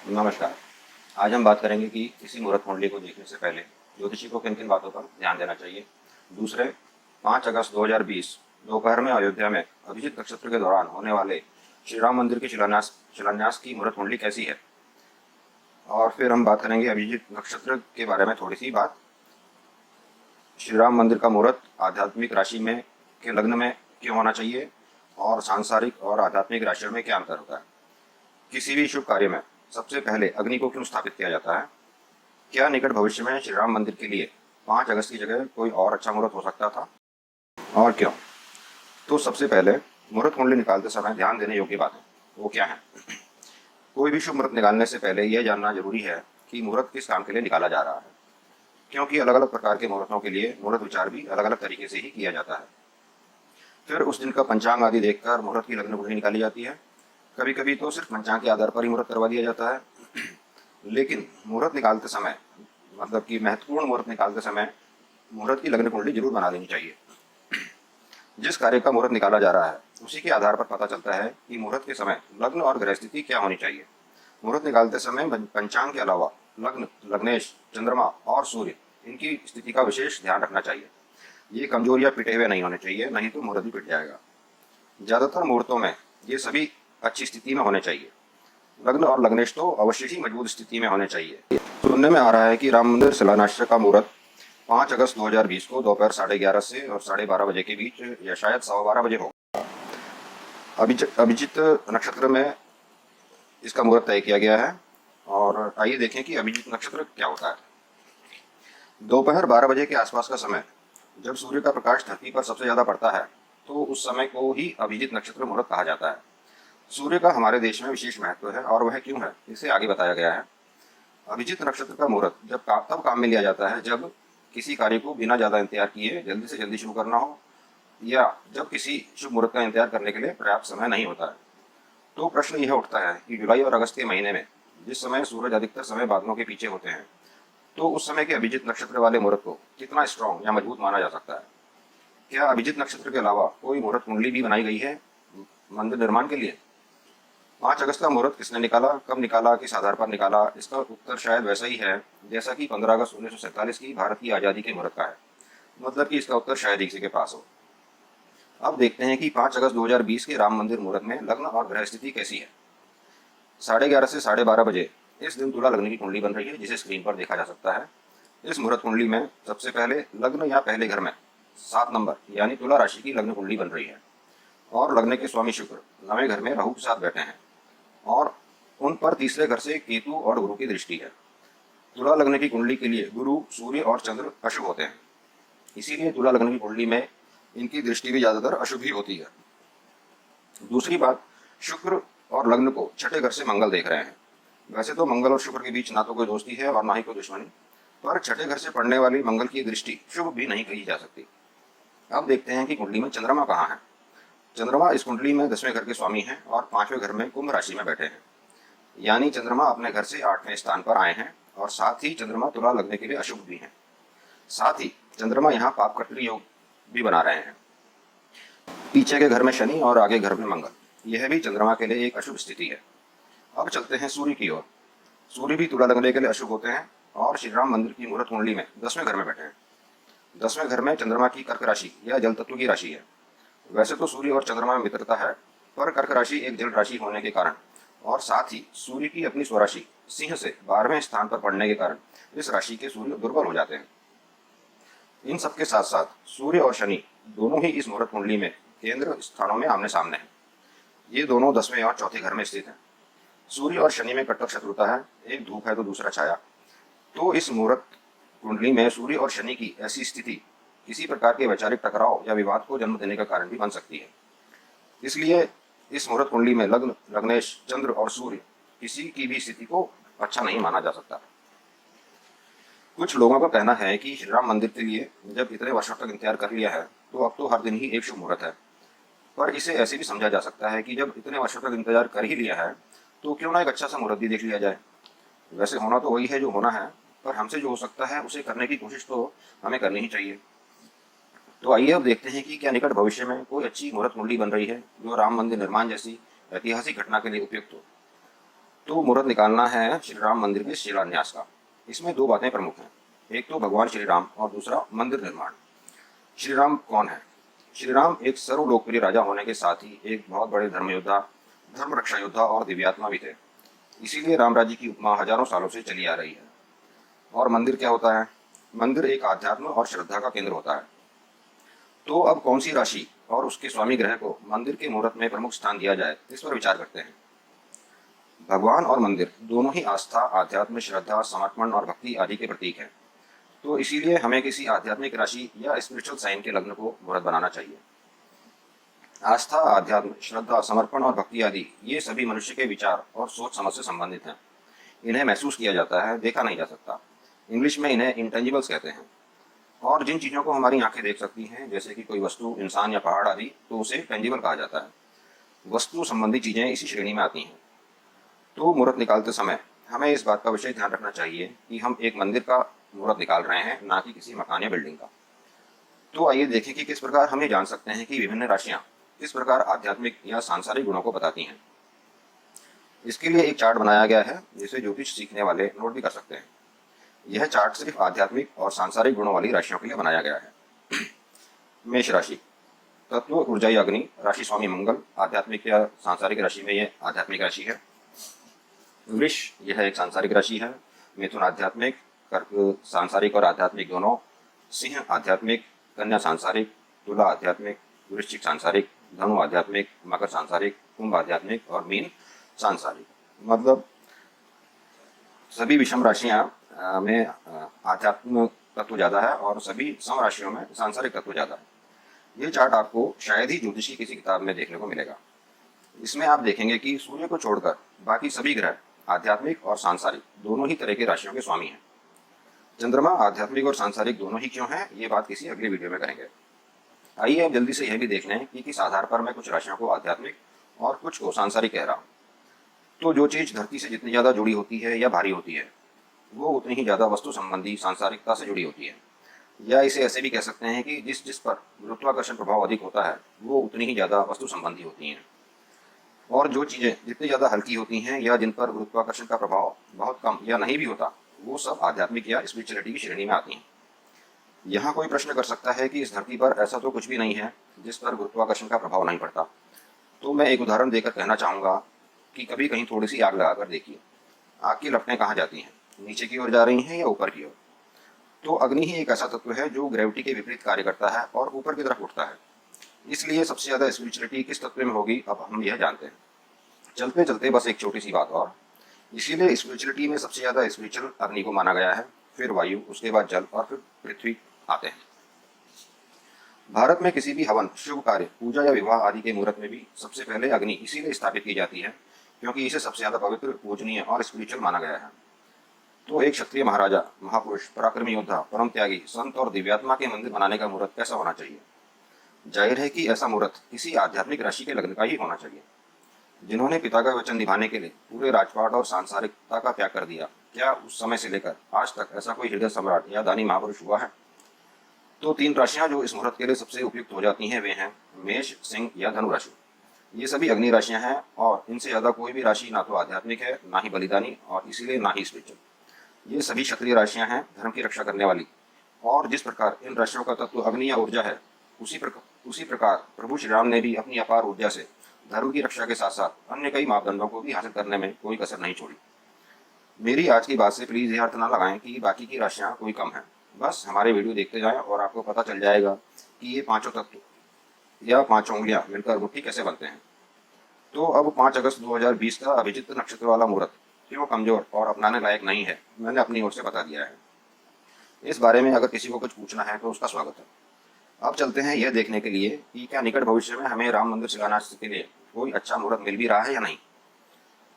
नमस्कार। आज हम बात करेंगे कि किसी मुहूर्त कुंडली को देखने से पहले ज्योतिषी को किन किन बातों पर ध्यान देना चाहिए। दूसरे, 5 अगस्त 2020 दोपहर में अयोध्या में अभिजीत नक्षत्र के दौरान होने वाले श्री राम मंदिर के शिलान्यास की मुहूर्त कुंडली कैसी है। और फिर हम बात करेंगे अभिजीत नक्षत्र के बारे में थोड़ी सी बात। श्री राम मंदिर का मुहूर्त आध्यात्मिक राशि में के लग्न में क्यों होना चाहिए और सांसारिक और आध्यात्मिक राशियों में क्या अंतर होता है। किसी भी शुभ कार्य में सबसे पहले अग्नि को क्यों स्थापित किया जाता है। क्या निकट भविष्य में श्री राम मंदिर के लिए 5 अगस्त की जगह कोई और अच्छा मुहूर्त हो सकता था और क्यों। तो सबसे पहले मुहूर्त कुंडली निकालते समय ध्यान देने योग्य बातें वो क्या है। कोई भी शुभ मुहूर्त निकालने से पहले यह जानना जरूरी है कि मुहूर्त किस काम के लिए निकाला जा रहा है, क्योंकि अलग अलग प्रकार के मुहूर्तों के लिए मुहूर्त विचार भी अलग अलग तरीके से ही किया जाता है। फिर उस दिन का पंचांग आदि देखकर मुहूर्त की लग्न कुंडली निकाली जाती है। कभी कभी तो सिर्फ पंचांग के आधार पर ही मुहूर्त करवा दिया जाता है। लेकिन मुहूर्त निकालते समय मतलब कि महत्वपूर्ण मुहूर्त निकालते समय मुहूर्त की लग्न कुंडली जरूर बना लेनी चाहिए। जिस कार्य का मुहूर्त निकाला जा रहा है उसी के आधार पर पता चलता है कि मुहूर्त के समय लग्न और ग्रह स्थिति क्या होनी चाहिए। मुहूर्त निकालते समय पंचांग के अलावा लग्न, लग्नेश, चंद्रमा और सूर्य इनकी स्थिति का विशेष ध्यान रखना चाहिए। ये कमजोर या पिटे हुए नहीं होने चाहिए, नहीं तो मुहूर्त भी पिट जाएगा। ज्यादातर मुहूर्तों में ये सभी अच्छी स्थिति में होने चाहिए। लग्न और लग्नेश तो अवश्य ही मजबूत स्थिति में होने चाहिए। सुनने में आ रहा है कि राम मंदिर शिलान्यास का मुहूर्त 5 अगस्त 2020 को दोपहर 11:30 से और 12:30 बजे के बीच या शायद 12:15 बजे होगा। अभिजीत नक्षत्र में इसका मुहूर्त तय किया गया है। और आइए देखें कि अभिजीत नक्षत्र क्या होता है। दोपहर 12 बजे के आसपास का समय, जब सूर्य का प्रकाश धरती पर सबसे ज्यादा पड़ता है, तो उस समय को ही अभिजीत नक्षत्र मुहूर्त कहा जाता है। सूर्य का हमारे देश में विशेष महत्व है और वह क्यों है इसे आगे बताया गया है। अभिजीत नक्षत्र का मुहूर्त तब काम में लिया जाता है जब किसी कार्य को बिना ज्यादा इंतजार किए जल्दी से जल्दी शुरू करना हो, या जब किसी शुभ मुहूर्त का इंतजार करने के लिए पर्याप्त समय नहीं होता है। तो प्रश्न यह उठता है कि जुलाई और अगस्त के महीने में जिस समय सूरज अधिकतर समय बादलों के पीछे होते हैं, तो उस समय के अभिजीत नक्षत्र वाले मुहूर्त को कितना स्ट्रॉन्ग या मजबूत माना जा सकता है। क्या अभिजीत नक्षत्र के अलावा कोई मुहूर्त कुंडली भी बनाई गई है मंदिर निर्माण के लिए। 5 अगस्त का मुहूर्त किसने निकाला, कब निकाला, किस आधार पर निकाला, इसका उत्तर शायद वैसा ही है जैसा कि 15 अगस्त 1947 की भारत की आज़ादी के मुहूर्त का है। मतलब कि इसका उत्तर शायद ही किसी के पास हो। अब देखते हैं कि 5 अगस्त 2020 के राम मंदिर मुहूर्त में लग्न और ग्रह स्थिति कैसी है। 11:30 से 12:30 बजे इस दिन तुला लग्न की कुंडली बन रही है, जिसे स्क्रीन पर देखा जा सकता है। इस मुहूर्त कुंडली में सबसे पहले लग्न या पहले घर में 7 नंबर यानी तुला राशि की लग्न कुंडली बन रही है और लग्न के स्वामी शुक्र 9वें घर में राहु के साथ बैठे हैं और उन पर तीसरे घर से केतु और गुरु की दृष्टि है। तुला लग्न की कुंडली के लिए गुरु, सूर्य और चंद्र अशुभ होते हैं, इसीलिए तुला लग्न की कुंडली में इनकी दृष्टि भी ज्यादातर अशुभ ही होती है। दूसरी बात, शुक्र और लग्न को छठे घर से मंगल देख रहे हैं। वैसे तो मंगल और शुक्र के बीच ना तो कोई दोस्ती है और ना ही कोई दुश्मनी, पर छठे घर से पड़ने वाली मंगल की दृष्टि शुभ भी नहीं कही जा सकती। अब देखते हैं कि कुंडली में चंद्रमा कहाँ है। चंद्रमा इस कुंडली में 10वें घर के स्वामी हैं और 5वें घर में कुंभ राशि में बैठे हैं, यानी चंद्रमा अपने घर से 8वें स्थान पर आए हैं और साथ ही चंद्रमा तुला लगने के लिए अशुभ भी हैं। साथ ही चंद्रमा यहाँ पाप कटरी योग भी बना रहे हैं। पीछे के घर में शनि और आगे घर में मंगल, यह भी चंद्रमा के लिए एक अशुभ स्थिति है। अब चलते हैं सूर्य की ओर। सूर्य भी तुला लगने के लिए अशुभ होते हैं और श्री राम मंदिर की मुहूर्त कुंडली में 10वें घर में बैठे हैं। 10वें घर में चंद्रमा की कर्क राशि या जल तत्व की राशि है। वैसे तो सूर्य और चंद्रमा में मित्रता है, पर कर्क राशि एक जल राशि होने के कारण और साथ ही सूर्य की अपनी स्वराशि सिंह से 12वें स्थान पर पड़ने के कारण इस राशि के सूर्य दुर्बल हो जाते हैं। इन सबके साथ साथ सूर्य और शनि दोनों ही इस मुहूर्त कुंडली में केंद्र स्थानों में आमने सामने हैं। ये दोनों 10वें और चौथे घर में स्थित हैं। सूर्य और शनि में कटक शत्रुता है, एक धूप है तो दूसरा छाया। तो इस मुहूर्त कुंडली में सूर्य और शनि की ऐसी स्थिति किसी प्रकार के वैचारिक टकराव या विवाद को जन्म देने का कारण भी बन सकती है। इसलिए इस मुहूर्त कुंडली में लग्न, लग्नेश, चंद्र और सूर्य किसी की भी स्थिति को अच्छा नहीं माना जा सकता। कुछ लोगों का कहना है कि श्री राम मंदिर के लिए जब इतने वर्षों तक इंतजार कर लिया है तो अब तो हर दिन ही एक शुभ मुहूर्त है। पर इसे ऐसे भी समझा जा सकता है कि जब इतने वर्षों तक इंतजार कर ही लिया है तो क्यों ना एक अच्छा सा मुहूर्त भी देख लिया जाए। वैसे होना तो वही है जो होना है, पर हमसे जो हो सकता है उसे करने की कोशिश तो हमें करनी ही चाहिए। तो आइए अब देखते हैं कि क्या निकट भविष्य में कोई अच्छी मुहूर्त कुंडली बन रही है जो राम मंदिर निर्माण जैसी ऐतिहासिक घटना के लिए उपयुक्त हो। तो मुहूर्त निकालना है श्री राम मंदिर के शिलान्यास का। इसमें दो बातें प्रमुख हैं, एक तो भगवान श्री राम और दूसरा मंदिर निर्माण। श्री राम कौन है? श्री राम एक सर्वलोकप्रिय राजा होने के साथ ही एक बहुत बड़े धर्म योद्धा, धर्म रक्षा योद्धा और दिव्यात्मा भी थे। इसीलिए राम राज्य की उपमा हजारों सालों से चली आ रही है। और मंदिर क्या होता है? मंदिर एक आध्यात्म और श्रद्धा का केंद्र होता है। तो अब कौन सी राशि और उसके स्वामी ग्रह को मंदिर के मुहूर्त में प्रमुख स्थान दिया जाए, इस पर विचार करते हैं। भगवान और मंदिर दोनों ही आस्था, आध्यात्म, श्रद्धा, समर्पण और भक्ति आदि के प्रतीक हैं। तो इसीलिए हमें किसी आध्यात्मिक राशि या स्पिरिचुअल साइन के लग्न को मुहूर्त बनाना चाहिए। आस्था, आध्यात्म, श्रद्धा, समर्पण और भक्ति आदि ये सभी मनुष्य के विचार और सोच समझ से संबंधित हैं। इन्हें महसूस किया जाता है, देखा नहीं जा सकता। इंग्लिश में इन्हें इंटेंजिबल्स कहते हैं। और जिन चीज़ों को हमारी आंखें देख सकती हैं, जैसे कि कोई वस्तु, इंसान या पहाड़ आदि, तो उसे टेंजिबल कहा जाता है। वस्तु संबंधी चीज़ें इसी श्रेणी में आती हैं। तो मुहूर्त निकालते समय हमें इस बात का विशेष ध्यान रखना चाहिए कि हम एक मंदिर का मुहूर्त निकाल रहे हैं, ना कि किसी मकान या बिल्डिंग का। तो आइए देखें कि किस प्रकार हम ये जान सकते हैं कि विभिन्न राशियां किस प्रकार आध्यात्मिक या सांसारिक गुणों को बताती हैं। इसके लिए एक चार्ट बनाया गया है, जिसे ज्योतिष सीखने वाले नोट भी कर सकते हैं। यह चार्ट सिर्फ आध्यात्मिक और सांसारिक गुणों वाली राशियों के लिए बनाया गया है। मेष राशि, तत्व ऊर्जाई अग्नि, राशि स्वामी मंगल, आध्यात्मिक या सांसारिक राशि में यह आध्यात्मिक राशि है। वृष, यह एक सांसारिक राशि है। मिथुन आध्यात्मिक, कर्क सांसारिक और आध्यात्मिक दोनों, सिंह आध्यात्मिक, कन्या सांसारिक, तुला आध्यात्मिक, वृश्चिक सांसारिक, धनु आध्यात्मिक, मकर सांसारिक, कुंभ आध्यात्मिक और मीन सांसारिक। मतलब सभी विषम राशियां में आध्यात्म तत्व ज्यादा है और सभी सम राशियों में सांसारिक तत्व ज्यादा है। ये चार्ट आपको शायद ही ज्योतिष की किसी किताब में देखने को मिलेगा। इसमें आप देखेंगे कि सूर्य को छोड़कर बाकी सभी ग्रह आध्यात्मिक और सांसारिक दोनों ही तरह के राशियों के स्वामी हैं। चंद्रमा आध्यात्मिक और सांसारिक दोनों ही क्यों हैं, ये बात किसी अगली वीडियो में करेंगे। आइए अब जल्दी से यह भी देख लें कि किस आधार पर मैं कुछ राशियों को आध्यात्मिक और कुछ को सांसारिक कह रहा हूँ। तो जो चीज धरती से जितनी ज्यादा जुड़ी होती है या भारी होती है, वो उतनी ही ज्यादा वस्तु संबंधी सांसारिकता से जुड़ी होती है। या इसे ऐसे भी कह सकते हैं कि जिस जिस पर गुरुत्वाकर्षण प्रभाव अधिक होता है, वो उतनी ही ज्यादा वस्तु संबंधी होती हैं। और जो चीजें जितनी ज्यादा हल्की होती हैं या जिन पर गुरुत्वाकर्षण का प्रभाव बहुत कम या नहीं भी होता, वो सब आध्यात्मिक या स्पिरिचुअलिटी की श्रेणी में आती हैं। यहाँ कोई प्रश्न कर सकता है कि इस धरती पर ऐसा तो कुछ भी नहीं है जिस पर गुरुत्वाकर्षण का प्रभाव नहीं पड़ता। तो मैं एक उदाहरण देकर कहना चाहूँगा कि कभी कहीं थोड़ी सी आग लगाकर देखिए, आग की लपटें कहाँ जाती हैं, नीचे की ओर जा रही हैं या ऊपर की ओर। तो अग्नि ही एक ऐसा तत्व है जो ग्रेविटी के विपरीत कार्य करता है और ऊपर की तरफ उठता है। इसलिए सबसे ज्यादा स्पिरिचुअलिटी किस तत्व में होगी, अब हम यह जानते हैं। चलते चलते बस एक छोटी सी बात और, इसीलिए स्पिरिचुअलिटी में सबसे ज्यादा स्पिरिचुअल अग्नि को माना गया है, फिर वायु, उसके बाद जल और फिर पृथ्वी आते हैं। भारत में किसी भी हवन, शुभ कार्य, पूजा या विवाह आदि के मुहूर्त में भी सबसे पहले अग्नि इसीलिए स्थापित की जाती है क्योंकि इसे सबसे ज्यादा पवित्र, पूजनीय और स्पिरिचुअल माना गया है। तो एक क्षत्रिय महाराजा, महापुरुष, पराक्रमी योद्धा, परम त्यागी, संत और दिव्यात्मा के मंदिर बनाने का मुहूर्त कैसा होना चाहिए? जाहिर है कि ऐसा मुहूर्त किसी आध्यात्मिक राशि के लग्न का ही होना चाहिए, जिन्होंने पिता का वचन निभाने के लिए पूरे राजपाट और सांसारिकता का त्याग कर दिया। क्या उस समय से लेकर आज तक ऐसा कोई हृदय सम्राट या दानी महापुरुष हुआ है? तो तीन राशियां जो इस मुहूर्त के लिए सबसे उपयुक्त हो जाती हैं वे हैं मेष, सिंह या धनु राशि। ये सभी अग्नि राशियां हैं और इनसे ज्यादा कोई भी राशि ना तो आध्यात्मिक है, ना ही बलिदानी और इसीलिए ना ही स्पिरिचुअल। ये सभी क्षत्रिय राशियां हैं, धर्म की रक्षा करने वाली। और जिस प्रकार इन राशियों का तत्व अग्नि या ऊर्जा है, उसी प्रकार प्रभु श्री राम ने भी अपनी अपार ऊर्जा से धर्म की रक्षा के साथ साथ अन्य कई मापदंडों को भी हासिल करने में कोई कसर नहीं छोड़ी। मेरी आज की बात से प्लीज यह अर्थ ना लगाएं कि बाकी की राशियां कोई कम हैं। बस हमारे वीडियो देखते जाएं और आपको पता चल जाएगा कि ये पांचों तत्व या पांचों उंगलियां मिलकर मुट्ठी कैसे बनते हैं। तो अब 5 अगस्त 2020 का अभिजित नक्षत्र वाला मुहूर्त क्यों कमजोर और अपनाने लायक नहीं है, मैंने अपनी ओर से बता दिया है। इस बारे में अगर किसी को कुछ पूछना है तो उसका स्वागत है। अब चलते हैं यह देखने के लिए कि क्या निकट भविष्य में हमें राम मंदिर शिलान्यास के लिए कोई अच्छा मुहूर्त मिल भी रहा है या नहीं।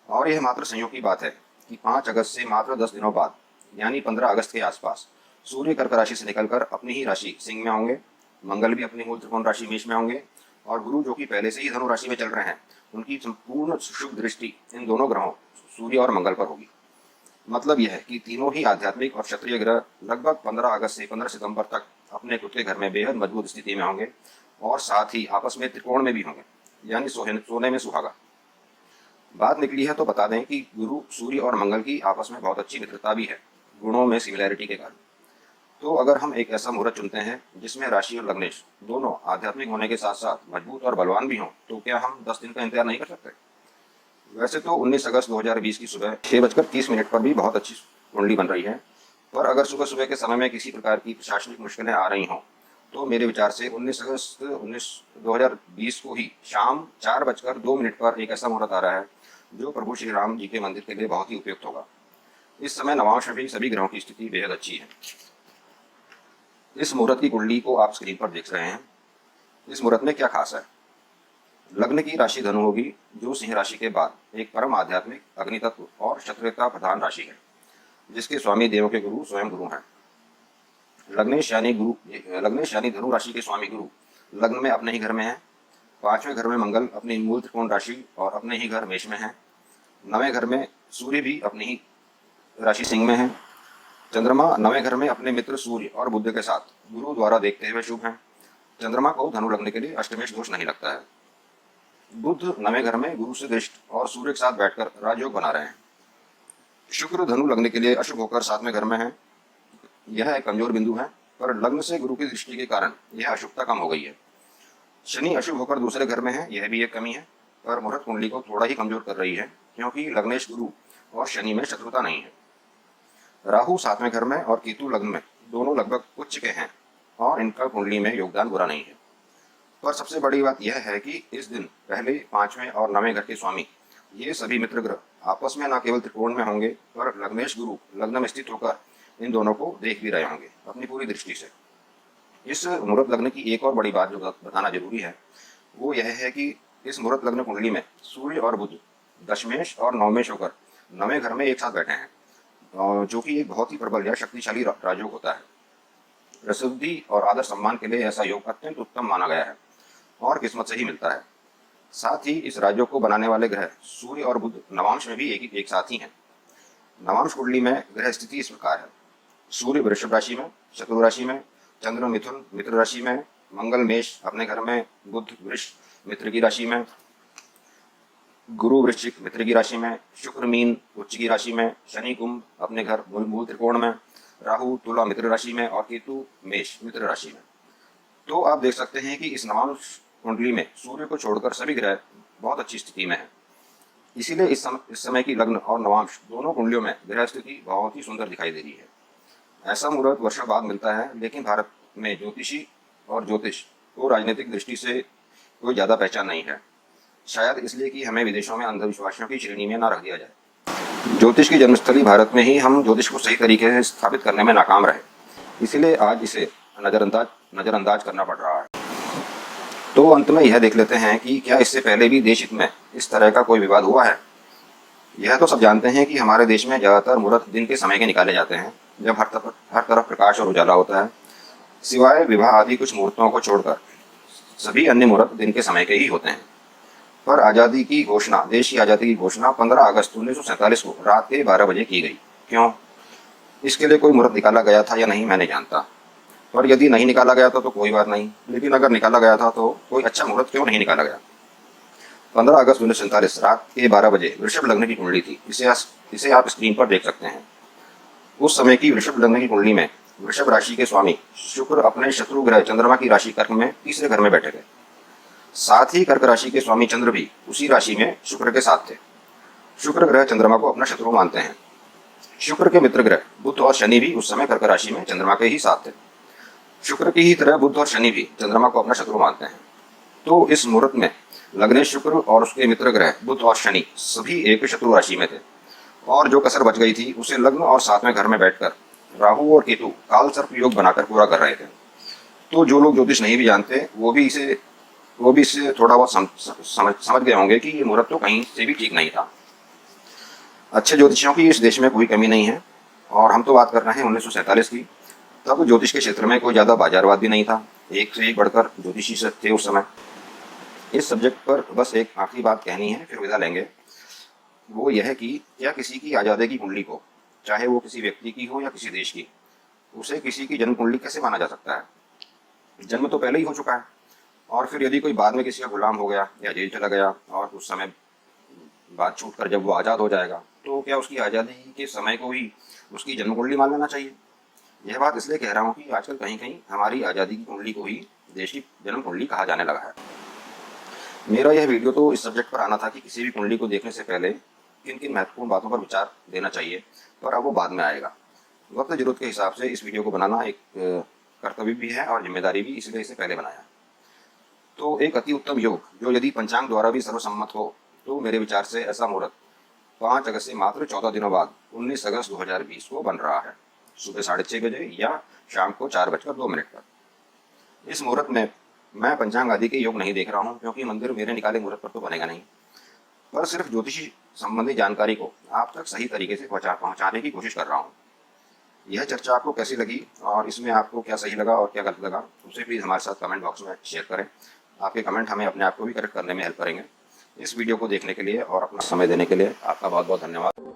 और यह मात्र संयोग की बात है कि 5 अगस्त से मात्र 10 दिनों बाद यानी 15 अगस्त के आसपास सूर्य कर्क राशि से निकलकर अपनी ही राशि सिंह में होंगे, मंगल भी अपनी मूल त्रिकोण राशि मेष में होंगे और गुरु जो कि पहले से ही धनु राशि में चल रहे हैं, उनकी संपूर्ण शुभ दृष्टि इन दोनों ग्रहों सूर्य और मंगल पर होगी। मतलब यह है कि तीनों ही आध्यात्मिक और क्षत्रिय ग्रह लगभग 15 अगस्त से 15 सितंबर तक अपने खुद के घर में बेहद मजबूत स्थिति में होंगे और साथ ही आपस में त्रिकोण में भी होंगे, यानी सोने में सुहागा। बात निकली है तो बता दें कि गुरु, सूर्य और मंगल की आपस में बहुत अच्छी मित्रता भी है, गुणों में सिमिलैरिटी के कारण। तो अगर हम एक ऐसा मुहूर्त चुनते हैं जिसमें राशि और लग्नेश दोनों आध्यात्मिक होने के साथ साथ मजबूत और बलवान भी हों, तो क्या हम 10 दिन का इंतजार नहीं कर सकते? वैसे तो 19 अगस्त 2020 की सुबह 6:30 पर भी बहुत अच्छी कुंडली बन रही है, पर अगर सुबह सुबह के समय में किसी प्रकार की प्रशासनिक मुश्किलें आ रही हों, तो मेरे विचार से 19 अगस्त 2020 को ही शाम 4:02 पर एक ऐसा मुहूर्त आ रहा है जो प्रभु श्री राम जी के मंदिर के लिए बहुत ही उपयुक्त होगा। इस समय नवांश में भी सभी ग्रहों की स्थिति बेहद अच्छी है। इस मुहूर्त की कुंडली को आप स्क्रीन पर देख रहे हैं। इस मुहूर्त में क्या खास है? लग्न की राशि धनु होगी, जो सिंह राशि के बाद एक परम आध्यात्मिक, अग्नि तत्व और क्षत्रियता प्रधान राशि है, जिसके स्वामी देवों के गुरु स्वयं गुरु हैं। लग्नेश यानी धनु राशि के स्वामी गुरु लग्न में अपने ही घर में है। 5वें घर में मंगल अपनी मूल त्रिकोण राशि और अपने ही घर मेष में है। 9वें घर में सूर्य भी अपनी ही राशि सिंह में है। चंद्रमा 9वें घर में अपने मित्र सूर्य और बुध के साथ गुरु द्वारा देखते हुए शुभ है। चंद्रमा को धनु लग्न के लिए अष्टमेश दोष नहीं लगता है। बुध 9वें घर में गुरु से दृष्ट और सूर्य के साथ बैठकर राजयोग बना रहे हैं। शुक्र धनु लग्न के लिए अशुभ होकर 7वें घर में है। यह एक कमजोर बिंदु है, पर लग्न से गुरु की दृष्टि के कारण यह अशुभता कम हो गई है। शनि अशुभ होकर दूसरे घर में है, यह भी एक कमी है, पर मुहूर्त कुंडली को थोड़ा ही कमजोर कर रही है, क्योंकि लग्नेश गुरु और शनि में शत्रुता नहीं है। राहु 7वें घर में और केतु लग्न में दोनों लगभग उच्च के हैं और इनका कुंडली में योगदान बुरा नहीं है। पर सबसे बड़ी बात यह है कि इस दिन पहले 5वें और 9वें घर के स्वामी, ये सभी मित्र ग्रह आपस में न केवल त्रिकोण में होंगे, पर लग्नेश गुरु लग्न में स्थित होकर इन दोनों को देख भी रहे होंगे अपनी पूरी दृष्टि से। इस मुहूर्त लग्न की एक और बड़ी बात जो बताना जरूरी है, वो यह है कि इस मुहूर्त लग्न कुंडली में सूर्य और बुध दशमेश और नवमेश होकर 9वें घर में एक साथ बैठे हैं, जो कि एक बहुत ही प्रबल या शक्तिशाली राजयोग होता है। प्रसिद्धि और आदर सम्मान के लिए ऐसा योग अत्यंत उत्तम माना गया है और किस्मत से ही मिलता है। साथ ही इस राजयोग को बनाने वाले ग्रह सूर्य और बुध नवांश में भी एक साथ ही हैं। नवांश कुंडली में ग्रह स्थिति इस प्रकार है: सूर्य वृषभ राशि में, शत्रु राशि में, चंद्र मिथुन मित्र राशि में, मंगल मेष अपने घर में, बुध वृष मित्र की राशि में, गुरु वृश्चिक मित्र की राशि में, शुक्र मीन उच्च की राशि में, शनि कुंभ अपने घर मूल त्रिकोण में, राहु तुला मित्र राशि में और केतु मेष मित्र राशि में। तो आप देख सकते हैं कि इस नवांश कुंडली में सूर्य को छोड़कर सभी ग्रह बहुत अच्छी स्थिति में है। इसीलिए इस समय की लग्न और नवांश दोनों कुंडलियों में ग्रह स्थिति बहुत ही सुंदर दिखाई दे रही है। ऐसा मुहूर्त वर्षों बाद मिलता है, लेकिन भारत में ज्योतिषी और ज्योतिष को राजनीतिक दृष्टि से कोई ज़्यादा पहचान नहीं है, शायद इसलिए कि हमें विदेशों में अंधविश्वासियों की श्रेणी में न रख दिया जाए। ज्योतिष की जन्मस्थली भारत में ही हम ज्योतिष को सही तरीके से स्थापित करने में नाकाम रहे, इसीलिए आज इसे नजरअंदाज करना पड़ रहा है। तो अंत में यह देख लेते हैं कि क्या इससे पहले भी देश हित में इस तरह का कोई विवाद हुआ है। यह तो सब जानते हैं कि हमारे देश में ज़्यादातर मुहूर्त दिन के समय के निकाले जाते हैं, जब हर तरफ प्रकाश और उजाला होता है। सिवाय विवाह आदि कुछ मुहूर्तों को छोड़कर सभी अन्य मुहूर्त दिन के समय के ही होते हैं। पर आज़ादी की घोषणा, देश की आज़ादी की घोषणा 15 अगस्त 1947 को रात के 12 बजे की गई। क्यों? इसके लिए कोई मुहूर्त निकाला गया था या नहीं मैं नहीं जानता, पर यदि नहीं निकाला गया था तो कोई बात नहीं, लेकिन अगर निकाला गया था तो कोई अच्छा मुहूर्त क्यों नहीं निकाला गया। 15 अगस्त 1947 रात के 12 बजे वृषभ लग्न की कुंडली थी। इसे आप स्क्रीन पर देख सकते हैं। उस समय की वृषभ लग्न की कुंडली में वृषभ राशि के स्वामी शुक्र अपने शत्रु ग्रह चंद्रमा की राशि कर्क में तीसरे घर में बैठे थे। साथ ही कर्क राशि के स्वामी चंद्र भी उसी राशि में शुक्र के साथ थे। शुक्र ग्रह चंद्रमा को अपना शत्रु मानते हैं। शुक्र के मित्र ग्रह बुध और शनि भी उस समय कर्क राशि में चंद्रमा के ही साथ थे। शुक्र की ही तरह बुध और शनि भी चंद्रमा को अपना शत्रु मानते हैं। तो इस मुहूर्त में लग्नेश शुक्र और उसके मित्र ग्रह बुध और शनि सभी एक शत्रु राशि में थे, और जो कसर बच गई थी उसे लग्न और 7वें घर में बैठकर राहु और केतु काल सर्प योग बनाकर पूरा कर रहे थे। तो जो लोग ज्योतिष नहीं भी जानते वो भी इससे थोड़ा बहुत समझ गए होंगे कि ये मुहूर्त तो कहीं से भी ठीक नहीं था। अच्छे ज्योतिषियों की इस देश में कोई कमी नहीं है, और हम तो बात कर रहे हैं 1947 की। तब ज्योतिष के क्षेत्र में कोई ज़्यादा बाजारवाद भी नहीं था, एक से एक बढ़कर ज्योतिषी थे उस समय। इस सब्जेक्ट पर बस एक आखिरी बात कहनी है, फिर विदा लेंगे। वो यह है कि क्या किसी की आज़ादी की कुंडली को, चाहे वो किसी व्यक्ति की हो या किसी देश की, उसे किसी की जन्म कुंडली कैसे माना जा सकता है? जन्म तो पहले ही हो चुका है, और फिर यदि कोई बाद में किसी का गुलाम हो गया या जेल चला गया और उस समय बात छूट कर जब वो आज़ाद हो जाएगा तो क्या उसकी आज़ादी के समय को ही उसकी जन्म कुंडली मान लेना चाहिए? यह बात इसलिए कह रहा हूँ कि आजकल कहीं कहीं हमारी आज़ादी की कुंडली को ही देश की जन्म कुंडली कहा जाने लगा है। मेरा यह वीडियो तो इस सब्जेक्ट पर आना था कि किसी भी कुंडली को देखने से पहले किन किन महत्वपूर्ण बातों पर विचार देना चाहिए, पर अब वो बाद में आएगा। वक्त ज़रूरत के हिसाब से इस वीडियो को बनाना एक कर्तव्य भी है और जिम्मेदारी भी, इसलिए इसे पहले बनाया। तो एक अति उत्तम योग जो यदि पंचांग द्वारा भी सर्वसम्मत हो तो मेरे विचार से ऐसा मुहूर्त 5 अगस्त से मात्र 14 दिनों बाद 19 अगस्त 2020 को बन रहा है, सुबह 6:30 बजे या शाम को 4:02 पर। इस मुहूर्त में मैं पंचांग आदि के योग नहीं देख रहा हूँ, क्योंकि मंदिर मेरे निकाले मुहूर्त पर तो बनेगा नहीं, पर सिर्फ ज्योतिषी संबंधी जानकारी को आप तक सही तरीके से पहुँचाने की कोशिश कर रहा हूँ। यह चर्चा आपको कैसी लगी और इसमें आपको क्या सही लगा और क्या गलत लगा, उसे प्लीज़ हमारे साथ कमेंट बॉक्स में शेयर करें। आपके कमेंट हमें अपने आप को भी करेक्ट करने में हेल्प करेंगे। इस वीडियो को देखने के लिए और अपना समय देने के लिए आपका बहुत बहुत धन्यवाद।